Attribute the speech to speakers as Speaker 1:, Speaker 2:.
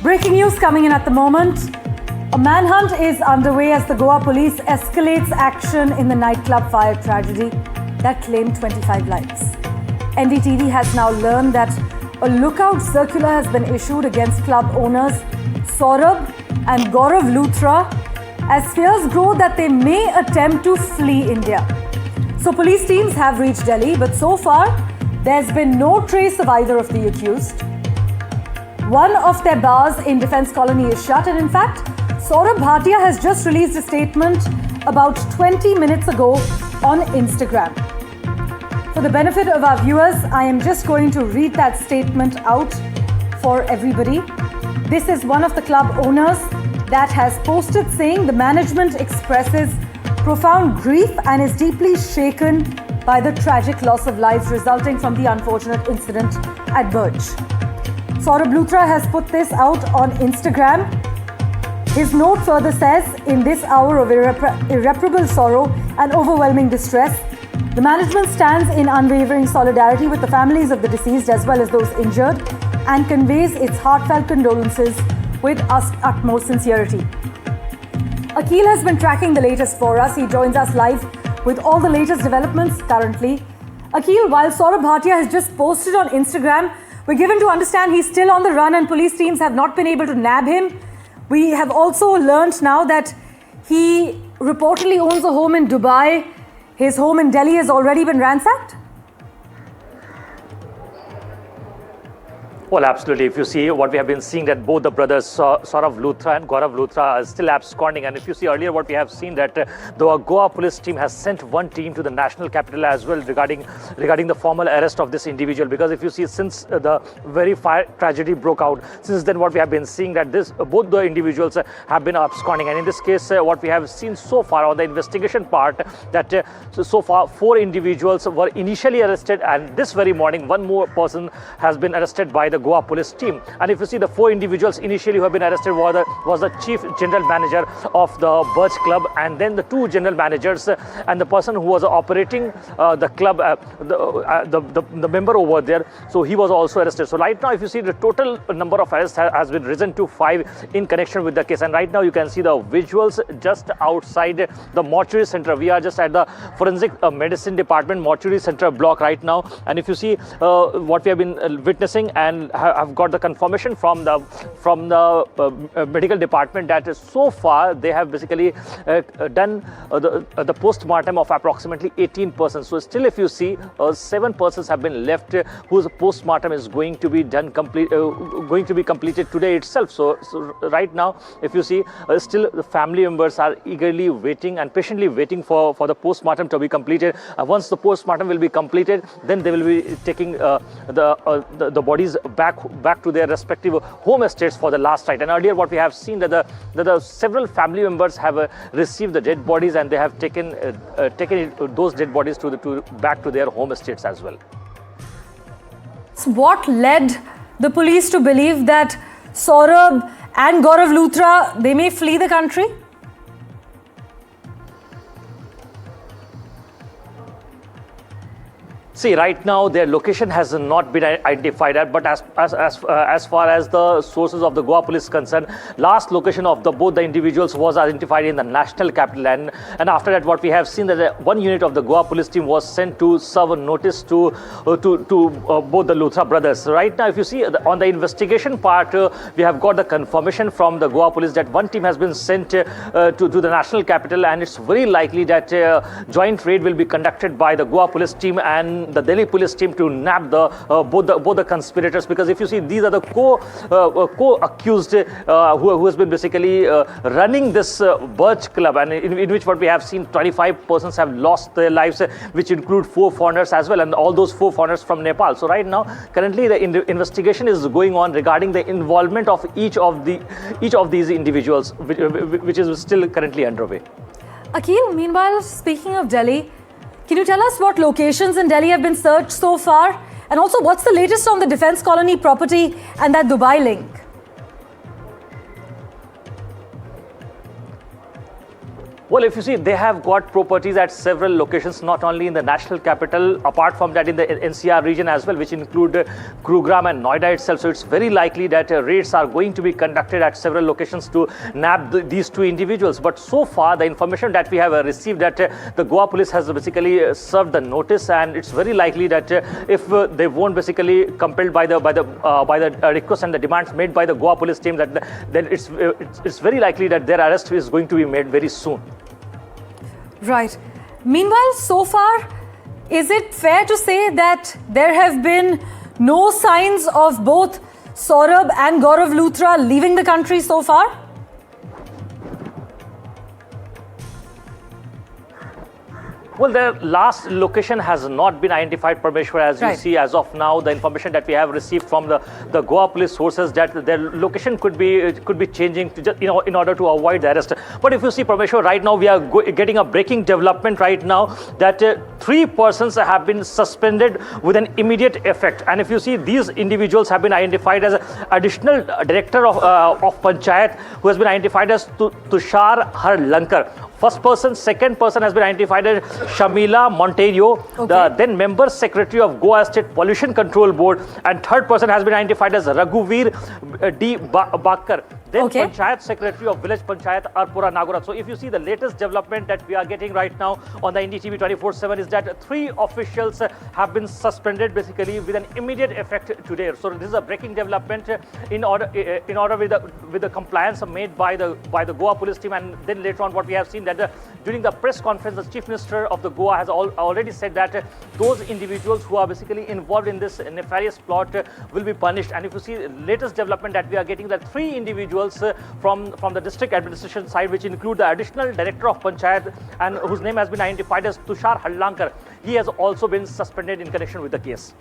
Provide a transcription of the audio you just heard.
Speaker 1: Breaking news coming in at the moment. A manhunt is underway as the Goa police escalates action in the nightclub fire tragedy that claimed 25 lives. NDTV has now learned that a lookout circular has been issued against club owners Saurabh and Luthra as fears grow that they may attempt to flee India. So police teams have reached Delhi, but so far there's been no trace of either of the accused. One of their bars in Defence Colony is shut, and in fact, Saurabh Bhatia has just released a statement about 20 minutes ago on Instagram. For the benefit of our viewers, I am just going to read that statement out for everybody. This is one of the club owners that has posted saying the management expresses profound grief and is deeply shaken by the tragic loss of lives resulting from the unfortunate incident at Birch. Saurabh Luthra has put this out on Instagram. His note further says, in this hour of irreparable sorrow and overwhelming distress, the management stands in unwavering solidarity with the families of the deceased as well as those injured and conveys its heartfelt condolences with utmost sincerity. Akhil has been tracking the latest for us. He joins us live with all the latest developments currently. Akhil, while Saurabh Bhatia has just posted on Instagram, we're given to understand he's still on the run and police teams have not been able to nab him. We have also learnt now that he reportedly owns a home in Dubai. His home in Delhi has already been ransacked.
Speaker 2: Well, absolutely. If you see what we have been seeing, that both the brothers Saurabh Luthra and Goa Luthra are still absconding. And if you see earlier what we have seen, that the Goa police team has sent one team to the national capital as well regarding the formal arrest of this individual. Because if you see, since the very fire tragedy broke out, since then what we have been seeing that both the individuals have been absconding. And in this case, what we have seen so far on the investigation part, that so far 4 individuals were initially arrested, and this very morning one more person has been arrested by the Goa police team. And if you see, the 4 individuals initially who have been arrested was the chief general manager of the Birch club, and then the 2 general managers and the person who was operating the club, the member over there. So he was also arrested. So right now, if you see, the total number of arrests has been risen to 5 in connection with the case. And right now you can see the visuals just outside the mortuary center. We are just at the forensic medicine department mortuary center block right now. And if you see what we have been witnessing, and have got the confirmation from the medical department that so far they have basically done the post-mortem of approximately 18 persons. So still, if you see, 7 persons have been left whose post-mortem is going to be completed today itself. So right now, if you see, still the family members are eagerly waiting and patiently waiting for the post-mortem to be completed. Once the post-mortem will be completed, then they will be taking the bodies back to their respective home estates for the last rite. And earlier what we have seen that the several family members have received the dead bodies, and they have taken those dead bodies back to their home estates as well.
Speaker 1: So what led the police to believe that Saurabh and Luthra, they may flee the country?
Speaker 2: See, right now their location has not been identified, but as far as the sources of the Goa police concerned, last location of both the individuals was identified in the national capital, and after that what we have seen that one unit of the Goa police team was sent to serve a notice to both the Luthra brothers. Right now, if you see on the investigation part, we have got the confirmation from the Goa police that one team has been sent to the national capital, and it's very likely that joint raid will be conducted by the Goa police team and the Delhi police team to nab both the conspirators. Because if you see, these are the co-accused who has been basically running this Birch club, and in which what we have seen, 25 persons have lost their lives, which include 4 foreigners as well, and all those 4 foreigners from Nepal. So right now, currently the investigation is going on regarding the involvement of each of these individuals, which is still currently underway.
Speaker 1: Akhil, meanwhile, speaking of Delhi, can you tell us what locations in Delhi have been searched so far? And also, what's the latest on the Defence Colony property and that Dubai link?
Speaker 2: Well, if you see, they have got properties at several locations, not only in the national capital, apart from that in the NCR region as well, which include Gurugram and Noida itself. So it's very likely that raids are going to be conducted at several locations to nab these two individuals. But so far, the information that we have received that the Goa police has basically served the notice, and it's very likely that if they won't basically compelled by the request and the demands made by the Goa police team, that then it's very likely that their arrest is going to be made very soon.
Speaker 1: Right. Meanwhile, so far, is it fair to say that there have been no signs of both Saurabh and Goa Luthra leaving the country so far?
Speaker 2: Well, their last location has not been identified, Parmeshwar, as you see. As of now, the information that we have received from the Goa police sources that their location could be changing to just, in order to avoid the arrest. But if you see, Parmeshwar, right now we are getting a breaking development right now that 3 persons have been suspended with an immediate effect. And if you see, these individuals have been identified as additional director of Panchayat, who has been identified as Tushar Harlankar. First person, second person has been identified as Shamila Monteiro, the then member secretary of Goa State Pollution Control Board, and third person has been identified as Raghuveer D. Bakkar, then Panchayat Secretary of Village Panchayat Arpora Nagora. So if you see, the latest development that we are getting right now on the NDTV 24/7 is that 3 officials have been suspended basically with an immediate effect today. So this is a breaking development in order with the compliance made by the Goa police team. And then later on, what we have seen that during the press conference, the Chief Minister of the Goa has already said that those individuals who are basically involved in this nefarious plot will be punished. And if you see, the latest development that we are getting, that 3 individuals from the district administration side, which include the additional director of Panchayat and whose name has been identified as Tushar Harlankar, he has also been suspended in connection with the case.